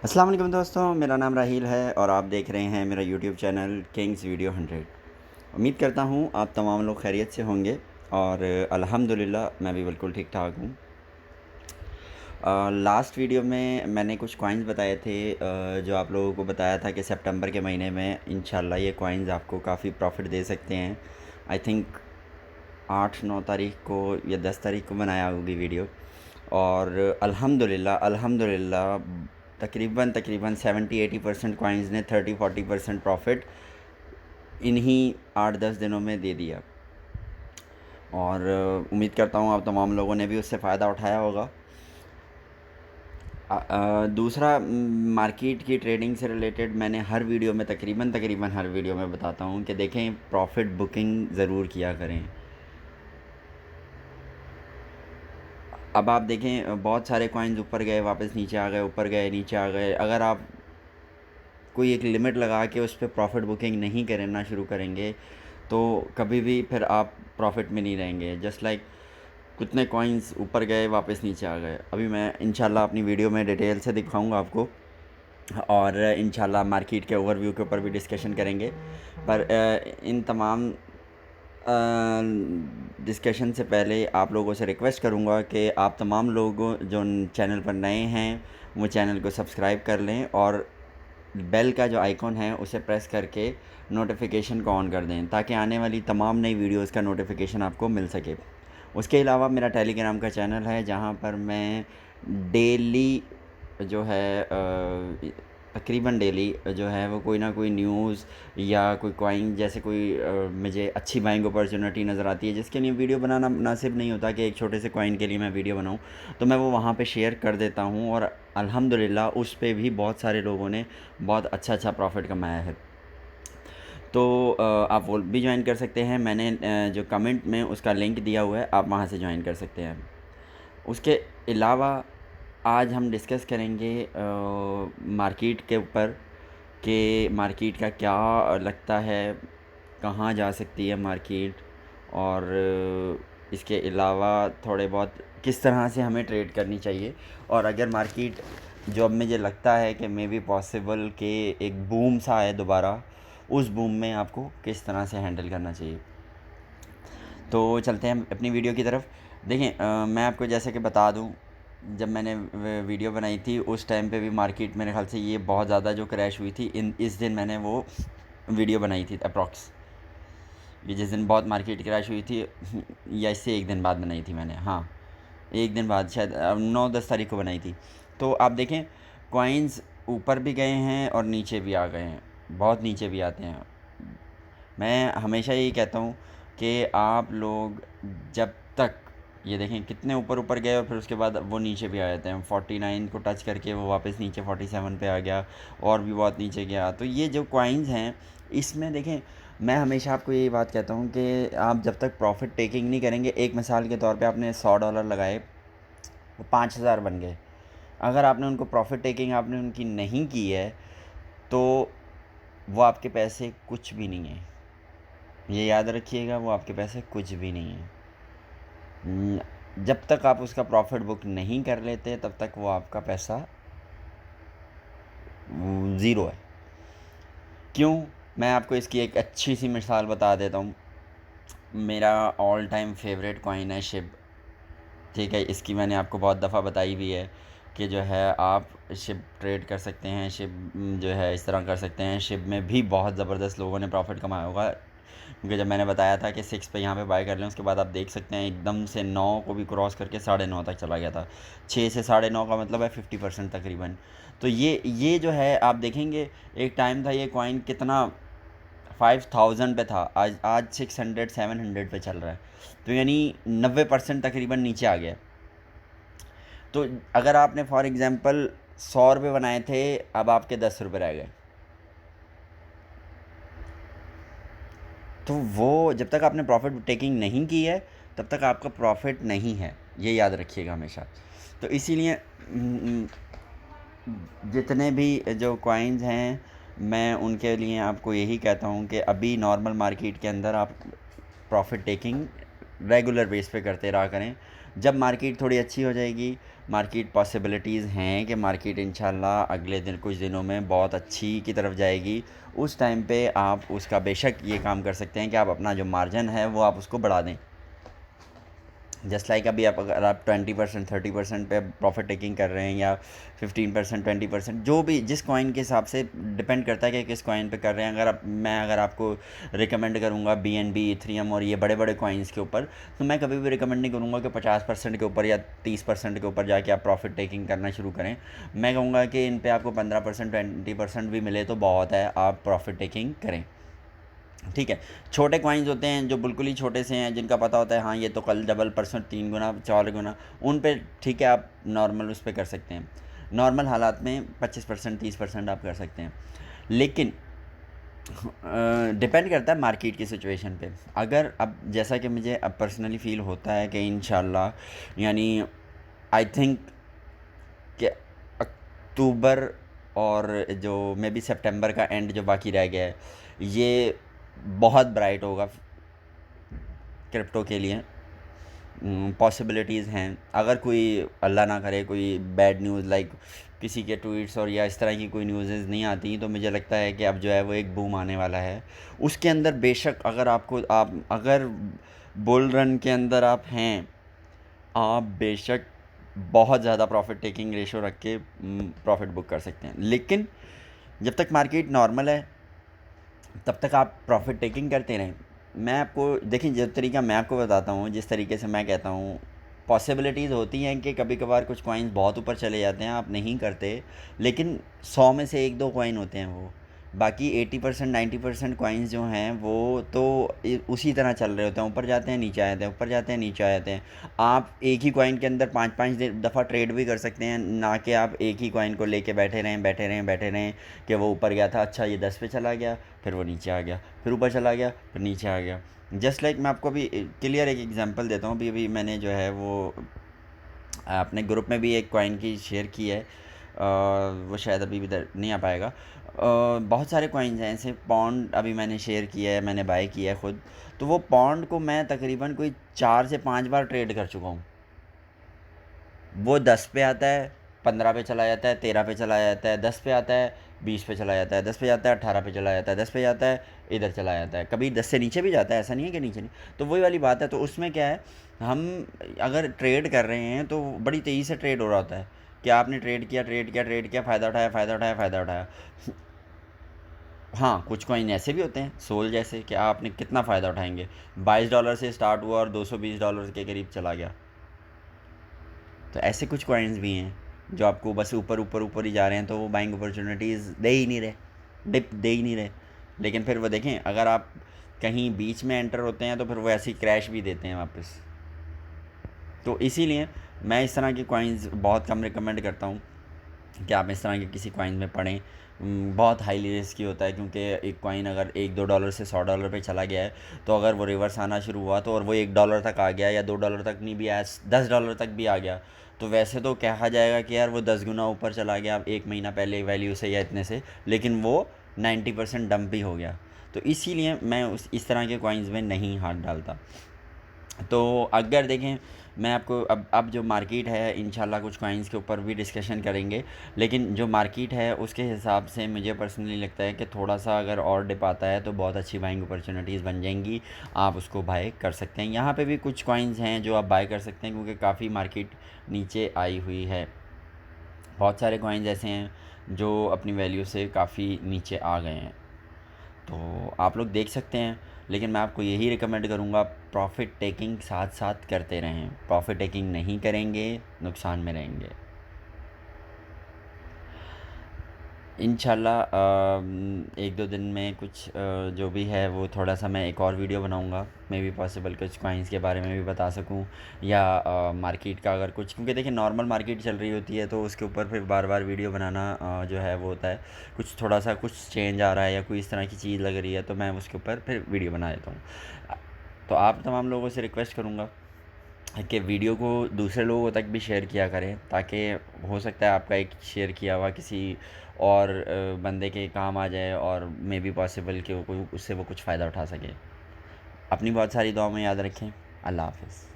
अस्सलाम वालेकुम दोस्तों, मेरा नाम राहील है और आप देख रहे हैं मेरा यूट्यूब चैनल किंग्स वीडियो 100। उम्मीद करता हूँ आप तमाम लोग खैरियत से होंगे और अल्हम्दुलिल्लाह मैं भी बिल्कुल ठीक ठाक हूँ। लास्ट वीडियो में मैंने कुछ कॉइन्स बताए थे, जो आप लोगों को बताया था कि सितंबर के महीने में इंशाल्लाह ये कॉइन्स आपको काफ़ी प्रॉफिट दे सकते हैं। आई थिंक 8-9 तारीख को या 10 तारीख को बनाया होगी वीडियो। और अल्हम्दुलिल्लाह तकरीबन 70-80% कॉइन्स ने 30-40% प्रॉफिट इन्हीं 8-10 दिनों में दे दिया। और उम्मीद करता हूँ आप तमाम लोगों ने भी उससे फ़ायदा उठाया होगा। दूसरा, मार्केट की ट्रेडिंग से रिलेटेड मैंने हर वीडियो में तकरीबन हर वीडियो में बताता हूँ कि देखें, प्रॉफिट बुकिंग ज़रूर किया करें। अब आप देखें, बहुत सारे कॉइन्स ऊपर गए, वापस नीचे आ गए, ऊपर गए, नीचे आ गए। अगर आप कोई एक लिमिट लगा के उस पर प्रॉफिट बुकिंग नहीं करना शुरू करेंगे तो कभी भी फिर आप प्रॉफिट में नहीं रहेंगे। जस्ट लाइक कितने कॉइन्स ऊपर गए, वापस नीचे आ गए। अभी मैं इंशाल्लाह अपनी वीडियो में डिटेल से दिखाऊंगा आपको और इंशाल्लाह मार्केट के ओवरव्यू के ऊपर भी डिस्कशन करेंगे। पर इन तमाम डिस्कशन से पहले आप लोगों से रिक्वेस्ट करूंगा कि आप तमाम लोगों जो चैनल पर नए हैं वो चैनल को सब्सक्राइब कर लें और बेल का जो आइकॉन है उसे प्रेस करके नोटिफिकेशन को ऑन कर दें ताकि आने वाली तमाम नई वीडियोस का नोटिफिकेशन आपको मिल सके। उसके अलावा मेरा टेलीग्राम का चैनल है जहाँ पर मैं डेली जो है तकरीबन डेली जो है वो कोई ना कोई न्यूज़ या कोई कॉइन जैसे कोई मुझे अच्छी बाइंग अपॉर्चुनिटी नज़र आती है जिसके लिए वीडियो बनाना मुनासिब नहीं होता कि एक छोटे से कॉइन के लिए मैं वीडियो बनाऊं, तो मैं वो वहाँ पे शेयर कर देता हूँ और अल्हम्दुलिल्लाह उस पे भी बहुत सारे लोगों ने बहुत अच्छा प्रॉफिट कमाया है। तो आप वो भी ज्वाइन कर सकते हैं। मैंने जो कमेंट में उसका लिंक दिया हुआ है, आप वहाँ से ज्वाइन कर सकते हैं। उसके अलावा आज हम डिस्कस करेंगे मार्केट के ऊपर कि मार्केट का क्या लगता है, कहाँ जा सकती है मार्केट, और इसके अलावा थोड़े बहुत किस तरह से हमें ट्रेड करनी चाहिए। और अगर मार्केट जो अब मुझे लगता है कि मे बी पॉसिबल कि एक बूम सा है दोबारा, उस बूम में आपको किस तरह से हैंडल करना चाहिए। तो चलते हैं अपनी वीडियो की तरफ। देखें, मैं आपको जैसे कि बता दूं, जब मैंने वीडियो बनाई थी उस टाइम पे भी मार्केट मेरे ख्याल से ये बहुत ज़्यादा जो क्रैश हुई थी, इस दिन मैंने वो वीडियो बनाई थी अप्रॉक्स। ये जिस दिन बहुत मार्केट क्रैश हुई थी या इससे एक दिन बाद बनाई थी मैंने, हाँ एक दिन बाद, शायद 9-10 तारीख को बनाई थी। तो आप देखें, कॉइन्स ऊपर भी गए हैं और नीचे भी आ गए हैं, बहुत नीचे भी आते हैं। मैं हमेशा यही कहता हूँ कि आप लोग जब तक ये देखें कितने ऊपर ऊपर गए और फिर उसके बाद वो नीचे भी आ जाते हैं। 49 को टच करके वो वापस नीचे 47 पे आ गया और भी बहुत नीचे गया। तो ये जो कॉइन्स हैं इसमें देखें, मैं हमेशा आपको यही बात कहता हूँ कि आप जब तक प्रॉफिट टेकिंग नहीं करेंगे, एक मिसाल के तौर पे आपने $100 लगाए, वो 5,000 बन गए। अगर आपने उनको प्रॉफिट टेकिंग आपने उनकी नहीं की है तो वो आपके पैसे कुछ भी नहीं है। ये याद रखिएगा, वो आपके पैसे कुछ भी नहीं है। जब तक आप उसका प्रॉफिट बुक नहीं कर लेते तब तक वो आपका पैसा ज़ीरो है। क्यों? मैं आपको इसकी एक अच्छी सी मिसाल बता देता हूँ। मेरा ऑल टाइम फेवरेट कॉइन है शिब। ठीक है, इसकी मैंने आपको बहुत दफ़ा बताई भी है कि जो है आप शिप ट्रेड कर सकते हैं, शिप जो है इस तरह कर सकते हैं। शिप में भी बहुत ज़बरदस्त लोगों ने प्रॉफिट कमाया होगा, क्योंकि जब मैंने बताया था कि 6 पे यहाँ पे बाय कर लें, उसके बाद आप देख सकते हैं एकदम से 9 को भी क्रॉस करके 9:30 तक चला गया था। 6 से 9:30 का मतलब है 50% तकरीबन। तो ये जो है आप देखेंगे, एक टाइम था ये कॉइन कितना 5000 पे था, आज 600-700 पे चल रहा है। तो यानी 90% तकरीबन नीचे आ गया। तो अगर आपने फॉर एग्ज़ाम्पल 100 रुपये बनाए थे, अब आपके 10 रुपये रह गए, तो वो जब तक आपने प्रॉफिट टेकिंग नहीं की है तब तक आपका प्रॉफिट नहीं है, ये याद रखिएगा हमेशा। तो इसीलिए जितने भी जो कॉइन्स हैं मैं उनके लिए आपको यही कहता हूँ कि अभी नॉर्मल मार्केट के अंदर आप प्रॉफिट टेकिंग रेगुलर बेस पे करते रहा करें। जब मार्केट थोड़ी अच्छी हो जाएगी, मार्केट पॉसिबिलिटीज़ हैं कि मार्केट इंशाल्लाह अगले दिन कुछ दिनों में बहुत अच्छी की तरफ जाएगी। उस टाइम पे आप उसका बेशक ये काम कर सकते हैं कि आप अपना जो मार्जिन है वो आप उसको बढ़ा दें। जस्ट लाइक अभी आप अगर आप 20% 30% पे प्रॉफिट टेकिंग कर रहे हैं या 15% 20%, जो भी जिस कॉइन के हिसाब से डिपेंड करता है कि किस कॉइन पे कर रहे हैं। अगर आपको रिकमेंड करूँगा BNB, इथेरियम और ये बड़े बड़े कॉइन्स के ऊपर, तो मैं कभी भी रिकमेंड नहीं करूँगा कि 50% के ऊपर या 30% के ऊपर जाके आप प्रॉफिट टेकिंग करना शुरू करें। मैं कहूँगा कि इन पर आपको 15% 20% भी मिले तो बहुत है, आप प्रॉफिट टेकिंग करें। ठीक है। छोटे कॉइन्स होते हैं जो बिल्कुल ही छोटे से हैं, जिनका पता होता है हाँ ये तो कल डबल परसेंट 3 गुना 4 गुना, उन पे ठीक है आप नॉर्मल उस पर कर सकते हैं। नॉर्मल हालात में 25% 30% आप कर सकते हैं। लेकिन डिपेंड करता है मार्केट की सिचुएशन पे। अगर अब जैसा कि मुझे अब पर्सनली फ़ील होता है कि इंशाल्लाह यानी आई थिंक कि अक्टूबर और जो मे बी सितंबर का एंड जो बाकी रह गया है, ये बहुत ब्राइट होगा क्रिप्टो के लिए। पॉसिबिलिटीज़ हैं। अगर कोई अल्लाह ना करे कोई बैड न्यूज़ लाइक किसी के ट्वीट्स और या इस तरह की कोई न्यूज़ेज़ नहीं आती, तो मुझे लगता है कि अब जो है वो एक बूम आने वाला है। उसके अंदर बेशक अगर आप अगर बुल रन के अंदर आप हैं, आप बेशक बहुत ज़्यादा प्रॉफिट टेकिंग रेशो रख के प्रॉफिट बुक कर सकते हैं। लेकिन जब तक मार्केट नॉर्मल है तब तक आप प्रॉफिट टेकिंग करते रहें। मैं आपको देखिए जो तरीका मैं आपको बताता हूँ, जिस तरीके से मैं कहता हूँ, पॉसिबिलिटीज़ होती हैं कि कभी कभार कुछ कॉइन्स बहुत ऊपर चले जाते हैं, आप नहीं करते, लेकिन 100 में से 1-2 कॉइन होते हैं वो। बाकी 80% 90% कॉइन्स जो हैं वो तो उसी तरह चल रहे होते हैं, ऊपर जाते हैं नीचे आ जाते हैं, ऊपर जाते हैं नीचे आ जाते हैं। आप एक ही कॉइन के अंदर 5-5 दफ़ा ट्रेड भी कर सकते हैं, ना कि आप एक ही कॉइन को लेके बैठे रहें बैठे रहें बैठे रहें कि वो ऊपर गया था, अच्छा ये 10 पे चला गया, फिर वो नीचे आ गया, फिर ऊपर चला गया, फिर नीचे आ गया। जस्ट लाइक मैं आपको अभी क्लियर एक एग्जांपल देता हूँ। अभी अभी मैंने जो है वो अपने ग्रुप में भी एक कॉइन की शेयर की है। वो शायद अभी इधर नहीं आ पाएगा। बहुत सारे कॉइन्स हैं ऐसे। पॉन्ड अभी मैंने शेयर किया है, मैंने बाय किया है ख़ुद। तो वो पॉन्ड को मैं तकरीबन कोई 4 से 5 बार ट्रेड कर चुका हूँ। वो 10 पे आता है, 15 पे चला जाता है, 13 पे चला जाता है, 10 पे आता है, 20 पे चला जाता है, 10 पे जाता है, 18 पे चला जाता है, 10 पे जाता है, इधर चला जाता है, कभी 10 से नीचे भी जाता है, ऐसा नहीं है कि नीचे नहीं। तो वही वाली बात है। तो उसमें क्या है, हम अगर ट्रेड कर रहे हैं तो बड़ी तेज़ी से ट्रेड हो रहा होता है कि आपने ट्रेड किया ट्रेड किया ट्रेड किया, फ़ायदा उठाया फ़ायदा उठाया फ़ायदा उठाया। हाँ, कुछ कॉइन ऐसे भी होते हैं सोल जैसे कि आपने कितना फ़ायदा उठाएंगे। $22 से स्टार्ट हुआ और $220 के करीब चला गया। तो ऐसे कुछ कॉइन्स भी हैं जो आपको बस ऊपर ऊपर ऊपर ही जा रहे हैं, तो वो बाइंग अपॉर्चुनिटीज़ दे ही नहीं रहे, डिप दे ही नहीं रहे। लेकिन फिर वो देखें, अगर आप कहीं बीच में एंटर होते हैं तो फिर वो ऐसी क्रैश भी देते हैं वापस। तो इसीलिए मैं इस तरह की कॉइन्स बहुत कम रिकमेंड करता हूँ कि आप इस तरह के किसी कॉइन में पढ़ें। बहुत हाईली रिस्की होता है, क्योंकि एक कॉइन अगर $1-2 से $100 पे चला गया है, तो अगर वो रिवर्स आना शुरू हुआ तो और वो $1 तक आ गया या $2 तक नहीं भी आया, $10 तक भी आ गया, तो वैसे तो कहा जाएगा कि यार वो 10 गुना ऊपर चला गया एक महीना पहले वैल्यू से या इतने से, लेकिन वो 90% डंप भी हो गया। तो इसीलिए मैं इस तरह के कॉइन्स में नहीं हाथ डालता। तो अगर देखें, मैं आपको अब जो मार्केट है इंशाल्लाह कुछ कॉइन्स के ऊपर भी डिस्कशन करेंगे, लेकिन जो मार्केट है उसके हिसाब से मुझे पर्सनली लगता है कि थोड़ा सा अगर और डिप आता है तो बहुत अच्छी बाइंग अपॉर्चुनिटीज़ बन जाएंगी, आप उसको बाय कर सकते हैं। यहाँ पे भी कुछ कॉइन्स हैं जो आप बाय कर सकते हैं, क्योंकि काफ़ी मार्केट नीचे आई हुई है। बहुत सारे कॉइन्स ऐसे हैं जो अपनी वैल्यू से काफ़ी नीचे आ गए हैं, तो आप लोग देख सकते हैं। लेकिन मैं आपको यही रिकमेंड करूँगा, प्रॉफिट टेकिंग साथ साथ करते रहें। प्रॉफिट टेकिंग नहीं करेंगे नुकसान में रहेंगे। इंशाल्लाह 1-2 दिन में कुछ जो भी है वो थोड़ा सा मैं एक और वीडियो बनाऊंगा, मे बी पॉसिबल कुछ कॉइन्स के बारे में भी बता सकूं, या मार्केट का अगर कुछ, क्योंकि देखिए नॉर्मल मार्केट चल रही होती है तो उसके ऊपर फिर बार बार वीडियो बनाना जो है वो होता है। कुछ थोड़ा सा कुछ चेंज आ रहा है या कोई इस तरह की चीज़ लग रही है तो मैं उसके ऊपर फिर वीडियो बना देता हूँ। तो आप तमाम लोगों से रिक्वेस्ट करूँगा कि वीडियो को दूसरे लोगों तक भी शेयर किया करें, ताकि हो सकता है आपका एक शेयर किया हुआ किसी और बंदे के काम आ जाए और मे बी पॉसिबल कि वो कोई उससे वो कुछ फ़ायदा उठा सके। अपनी बहुत सारी दुआ में याद रखें। अल्लाह हाफ़िज़।